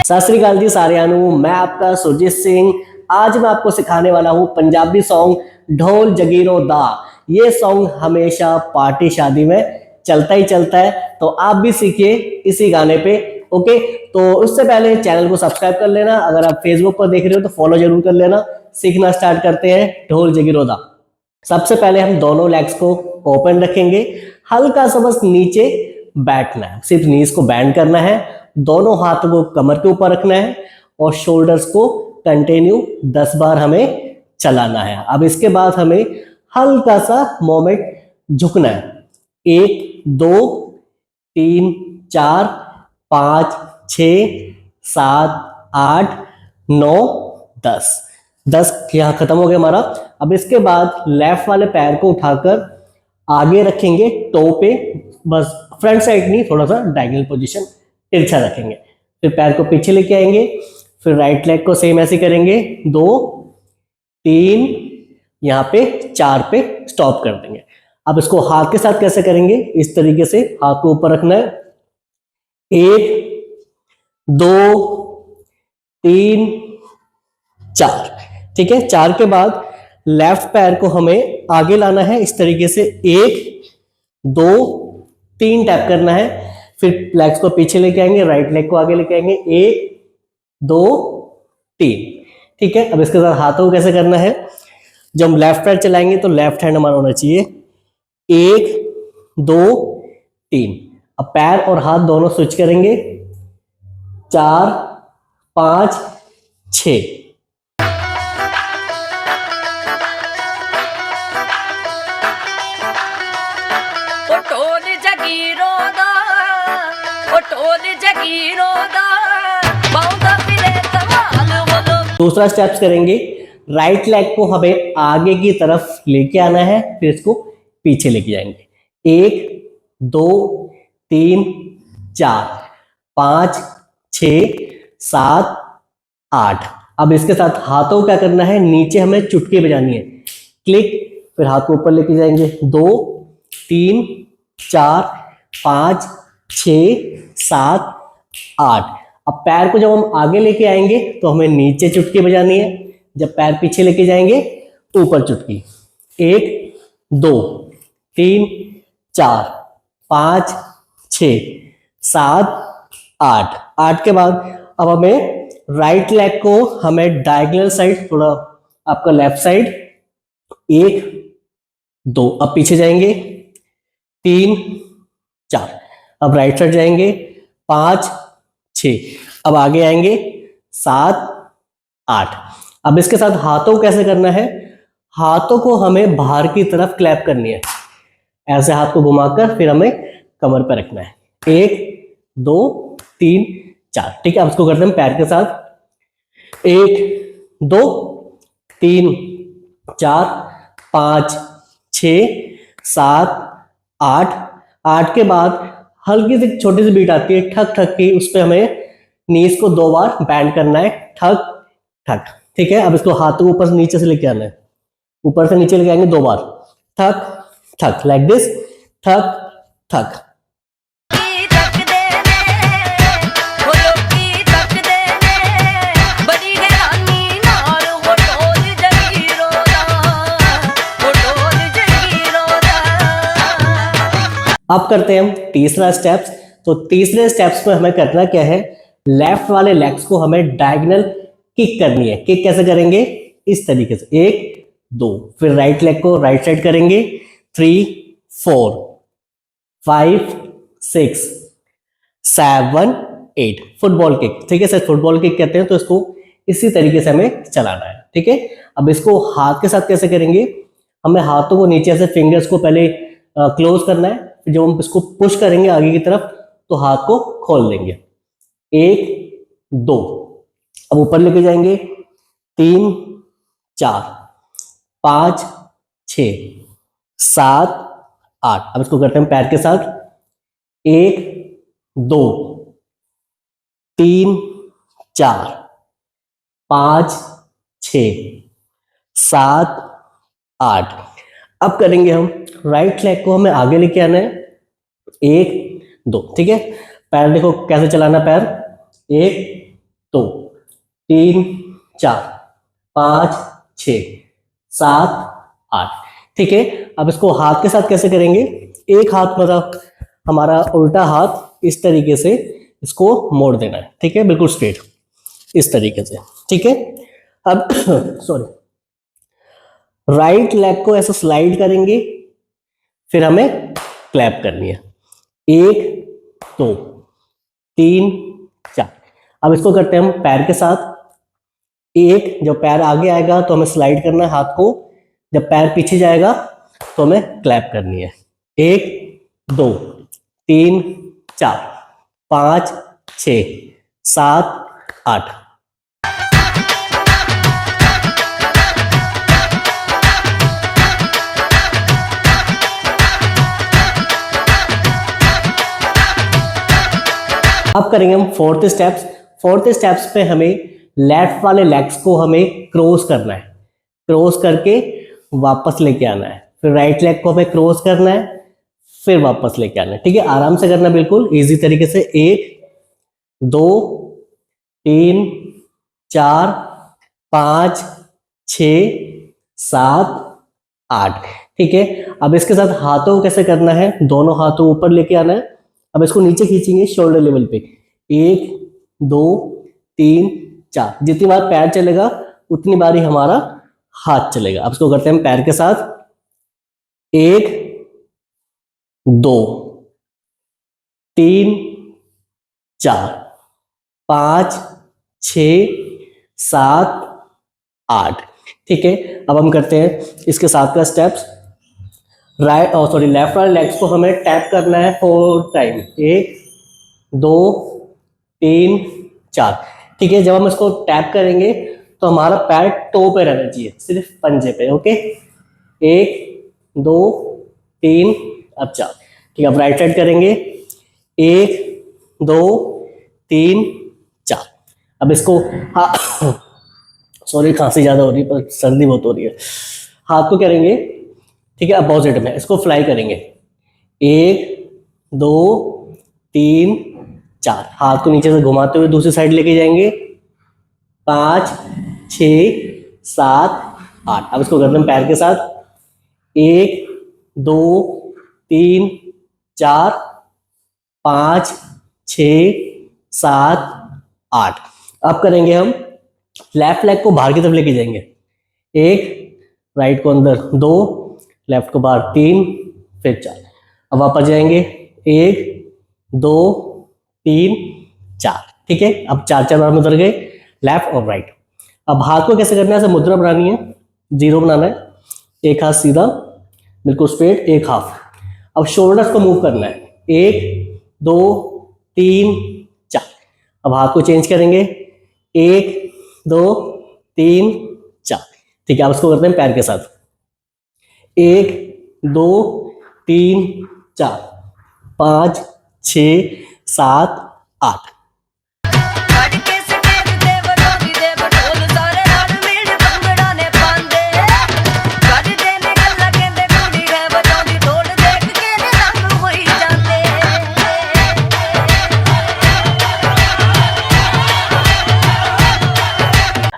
सत श्री अकाल जी सारिਆਂ ਨੂੰ मैं आपका सुरजीत सिंह। आज मैं आपको सिखाने वाला हूँ पंजाबी सॉन्ग ढोल जगीरो दा। ये सॉन्ग हमेशा पार्टी शादी में चलता ही चलता है, तो आप भी सीखिए इसी गाने पे। ओके, तो उससे पहले चैनल को सब्सक्राइब कर लेना। अगर आप फेसबुक पर देख रहे हो तो फॉलो जरूर कर लेना। सीखना स्टार्ट करते हैं ढोल जगीरो दा। सबसे पहले हम दोनों लेग्स को ओपन रखेंगे, हल्का सा बस नीचे बैठना है, सिर्फ नीज को बैंड करना है, दोनों हाथों को कमर के ऊपर रखना है और शोल्डर्स को कंटिन्यू 10 बार हमें चलाना है। अब इसके बाद हमें हल्का सा मोमेंट झुकना है। 1 2 3 4 5 6 7 8 9 10 10 यहाँ खत्म हो गया हमारा। अब इसके बाद लेफ्ट वाले पैर को उठाकर आगे रखेंगे टो पे, बस फ्रंट साइड नहीं, थोड़ा सा डायगोनल पोजीशन तिरछा रखेंगे। फिर पैर को पीछे लेके आएंगे, फिर राइट लेग को सेम ऐसे करेंगे, 2 3 यहाँ पे 4 पे स्टॉप कर देंगे। अब इसको हाथ के साथ कैसे करेंगे, इस तरीके से हाथ को ऊपर रखना है। 1 2 3 4, ठीक है। 4 के बाद लेफ्ट पैर को हमें आगे लाना है इस तरीके से, 1 2 3 टैप करना है। फिर लेग्स को पीछे लेके आएंगे, राइट लेग को आगे लेके आएंगे, 1 2 3, ठीक है। अब इसके साथ हाथों को कैसे करना है, जब हम लेफ्ट पैर चलाएंगे तो लेफ्ट हैंड हमारा होना चाहिए, 1 2 3। अब पैर और हाथ दोनों स्विच करेंगे, 4 5 6। दूसरा स्टेप्स करेंगे, राइट लेग को हमें आगे की तरफ लेके आना है, फिर इसको पीछे लेके जाएंगे। 1 2 3 4 5 6 7 8। अब इसके साथ हाथों को क्या करना है, नीचे हमें चुटकी बजानी है, क्लिक, फिर हाथ को ऊपर लेके जाएंगे, 2 3 4 5 6 7 8। अब पैर को जब हम आगे लेके आएंगे तो हमें नीचे चुटकी बजानी है, जब पैर पीछे लेके जाएंगे ऊपर चुटकी। 1 2 3 4 5 6 7 8। 8 के बाद अब हमें राइट लेग को हमें डायगोनल साइड, थोड़ा आपका लेफ्ट साइड, 1 2, अब पीछे जाएंगे, 3 4, अब राइट साइड जाएंगे, 5 6, अब आगे आएंगे, 7 8। अब इसके साथ हाथों को कैसे करना है, हाथों को हमें बाहर की तरफ क्लैप करनी है, ऐसे हाथ को घुमाकर फिर हमें कमर पर रखना है। 1 2 3 4, ठीक है। अब इसको करते हैं पैर के साथ, 1 2 3 4 5 6 7 8। 8 के बाद हल्की सी छोटी सी बीट आती है ठक ठक की, उस पर हमें नीज को 2 बार बैंड करना है, ठक ठक, ठीक है। अब इसको हाथों को ऊपर से नीचे से लेके आना है, ऊपर से नीचे लेके आएंगे 2 बार, ठक ठक, लाइक दिस, ठक ठक। अब करते हैं हम तीसरा स्टेप्स। तो तीसरे स्टेप्स में हमें करना क्या है, लेफ्ट वाले लेग्स को हमें डायगोनल किक करनी है। किक कैसे करेंगे, इस तरीके से, 1 2, फिर राइट लेग को राइट साइड करेंगे, 3 4 5 6 7 8, फुटबॉल किक, ठीक है सर, फुटबॉल किक कहते हैं। तो इसको इसी तरीके से हमें चलाना है, ठीक है। अब इसको हाथ के साथ कैसे करेंगे, हमें हाथों को नीचे से फिंगर्स को पहले क्लोज करना है, फिर जब हम इसको पुश करेंगे आगे की तरफ तो हाथ को खोल देंगे। 1 2, अब ऊपर लेके जाएंगे, 3 4 5 6 7 8। अब इसको करते हैं पैर के साथ, 1 2 3 4 5 6 7 8। अब करेंगे हम राइट लेग को हमें आगे लेके आना है, 1 2, ठीक है। पैर देखो कैसे चलाना, पैर 1 2 3 4 5 6 7 8। ठीक है, अब इसको हाथ के साथ कैसे करेंगे, एक हाथ मतलब हमारा उल्टा हाथ इस तरीके से इसको मोड़ देना है। ठीक है, बिल्कुल स्ट्रेट इस तरीके से। ठीक है, अब सॉरी, राइट लेग को ऐसे स्लाइड करेंगे, फिर हमें क्लैप करनी है। 1 2 3 4। अब इसको करते हैं हम पैर के साथ। एक, जब पैर आगे आएगा तो हमें स्लाइड करना है हाथ को, जब पैर पीछे जाएगा तो हमें क्लैप करनी है। 1 2 3 4 5 6 7 8। अब करेंगे हम फोर्थ स्टेप्स। फोर्थ स्टेप्स पे हमें लेफ्ट वाले लेग्स को हमें क्रॉस करना है, क्रॉस करके वापस लेके आना है, फिर राइट लेग को हमें क्रॉस करना है, फिर वापस लेके आना है। ठीक है, आराम से करना, बिल्कुल इजी तरीके से। 1 2 3 4 5 6 7 8। ठीक है, अब इसके साथ हाथों को कैसे करना है, दोनों हाथों ऊपर लेके आना है। अब इसको नीचे खींचेंगे शोल्डर लेवल पे। 1 2 3 4। जितनी बार पैर चलेगा उतनी बार ही हमारा हाथ चलेगा। अब इसको करते हैं हम पैर के साथ। 1 2 3 4 5 6 7 8। ठीक है, अब हम करते हैं इसके साथ का स्टेप्स। लेफ्ट वाले लेग्स को हमें टैप करना है 4 टाइम। 1 2 3 4। ठीक है, जब हम इसको टैप करेंगे तो हमारा पैर टो पे रहना चाहिए, सिर्फ पंजे पे। ओके, 1 2 3 अब 4। ठीक है, अब राइट साइड करेंगे। 1 2 3 4। अब इसको सॉरी खांसी ज्यादा हो रही है, पर सर्दी बहुत हो रही है। हाथ को करेंगे, ठीक है, अपोजिट में इसको फ्लाई करेंगे। 1 2 3 4। हाथ को नीचे से घुमाते हुए दूसरी साइड लेके जाएंगे। 5 6 7 8। अब इसको करते हैं पैर के साथ। 1 2 3 4 5 6 7 8। अब करेंगे हम लेफ्ट लेग को बाहर की तरफ लेके जाएंगे। 1, राइट को अंदर 2, लेफ्ट को बाहर 3, फिर 4। अब वापस जाएंगे। 1 2 3 4। ठीक है, अब 4 बार में उतर गए लेफ्ट और राइट। अब हाथ को कैसे करना है, ऐसे मुद्रा बनानी है, जीरो बनाना है। एक हाथ सीधा बिल्कुल स्ट्रेट, एक हाफ। अब शोल्डर्स को मूव करना है। 1 2 3 4। अब हाथ को चेंज करेंगे। 1 2 3 4। ठीक है, अब इसको करते हैं पैर के साथ। 1 2 3 4 5 6 7 8।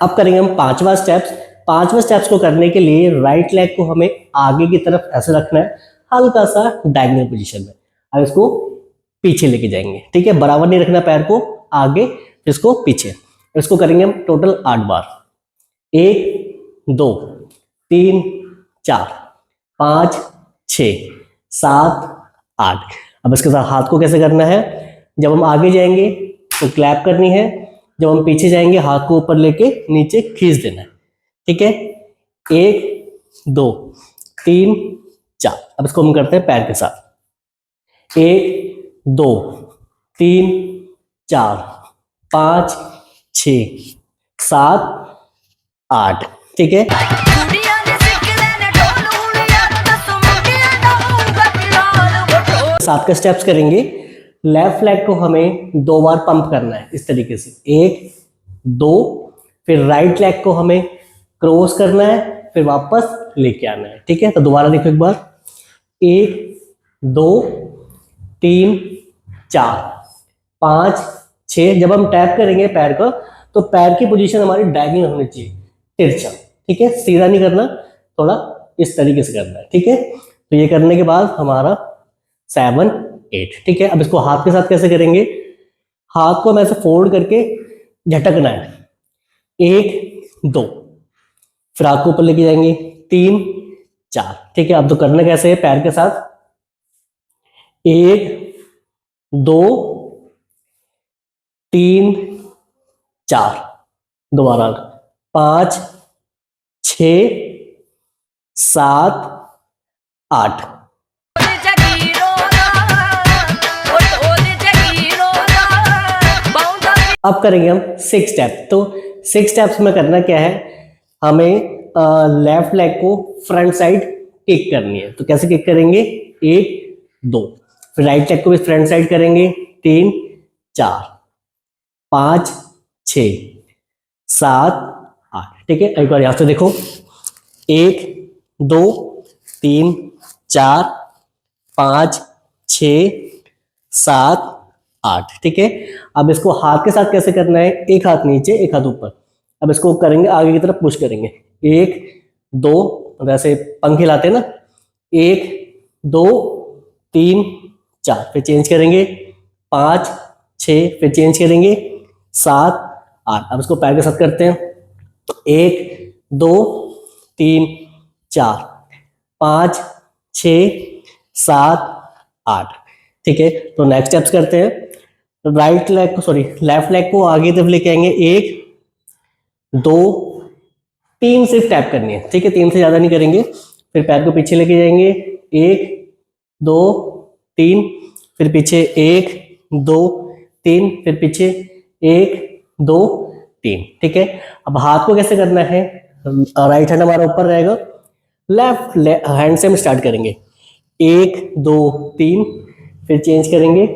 अब करेंगे हम पांचवा स्टेप्स। पांचवा स्टेप्स को करने के लिए राइट लेग को हमें आगे की तरफ ऐसे रखना है, हल्का सा डायगोनल पोजीशन में। अब इसको पीछे लेके जाएंगे। ठीक है, बराबर नहीं रखना पैर को, आगे फिर इसको पीछे। इसको करेंगे हम टोटल 8 बार। 1 2 3 4 5 6 7 8। अब इसके साथ हाथ को कैसे करना है, जब हम आगे जाएंगे तो क्लैप करनी है, जब हम पीछे जाएंगे हाथ को ऊपर लेके नीचे खींच देना है। ठीक है, 1 2 3 4। अब इसको हम करते हैं पैर के साथ। 1 2 3 4 5 6 7 8। ठीक है, सात का स्टेप्स करेंगे। लेफ्ट लेग को हमें 2 बार पंप करना है इस तरीके से। 1 2। फिर राइट लेग को हमें क्रॉस करना है, फिर वापस लेके आना है। ठीक है, तो दोबारा देखो एक बार। 1 2 3 4 5 6। जब हम टैप करेंगे पैर को तो पैर की पोजीशन हमारी डायगोनल होनी चाहिए, तिरछा, ठीक है, सीधा नहीं करना, थोड़ा इस तरीके से करना है, ठीक है। तो ये करने के बाद हमारा 7 8, ठीक है। अब इसको हाथ के साथ कैसे करेंगे, हाथ को हमें ऐसे फोल्ड करके झटकना है, 1 2, फिर हाथ को ऊपर लेके जाएंगे 3 4, ठीक है। अब तो करना कैसे है, पैर के साथ 1 2 3 4, दोबारा 5 6 7 8। अब करेंगे हम 6 स्टेप। तो 6 स्टेप्स में करना क्या है, हमें लेफ्ट लेग को फ्रंट साइड किक करनी है। तो कैसे किक करेंगे, 1 2, फिर राइट लेग को भी फ्रंट साइड करेंगे, 3 4 5 6 7 8, ठीक है। एक बार यहां से देखो, 1 2 3 4 5 6 7 8, ठीक है। अब इसको हाथ के साथ कैसे करना है, एक हाथ नीचे एक हाथ ऊपर। अब इसको करेंगे आगे की तरफ पुश करेंगे, 1 2, वैसे पंख हिलाते हैं ना, 1 2 3 4, फिर चेंज करेंगे 5 6, फिर चेंज करेंगे 7 8। अब इसको पैर के साथ करते हैं, 1 2 3 4 5 6 7 8, ठीक है। तो नेक्स्ट स्टेप्स करते हैं, राइट लेग को लेफ्ट लेग को आगे तरफ लेके आएंगे, 1 2 3 सिर्फ टैप करनी है, ठीक है, 3 से ज्यादा नहीं करेंगे। फिर पैर को पीछे लेके जाएंगे, 1 2 3, फिर पीछे 1 2 3, फिर पीछे 1 2 3, ठीक है। अब हाथ को कैसे करना है, राइट हैंड हमारा ऊपर रहेगा, लेफ्ट हैंड से हम स्टार्ट करेंगे, 1 2 3, फिर चेंज करेंगे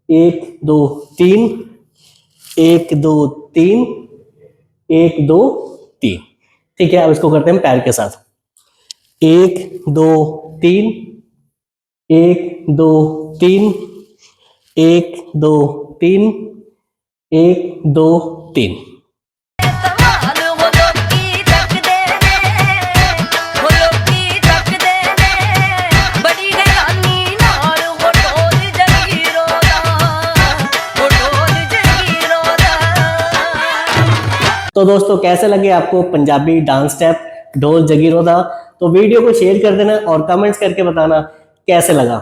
1 2 3 1 2 3 1 2 3, ठीक है। अब इसको करते हैं पैर के साथ, 1 2 3 1 2 3 1 2 3 1 2 3। तो दोस्तों कैसे लगे आपको पंजाबी डांस स्टेप ढोल जगीरोदा। तो वीडियो को शेयर कर देना और कमेंट्स करके बताना कैसे लगा।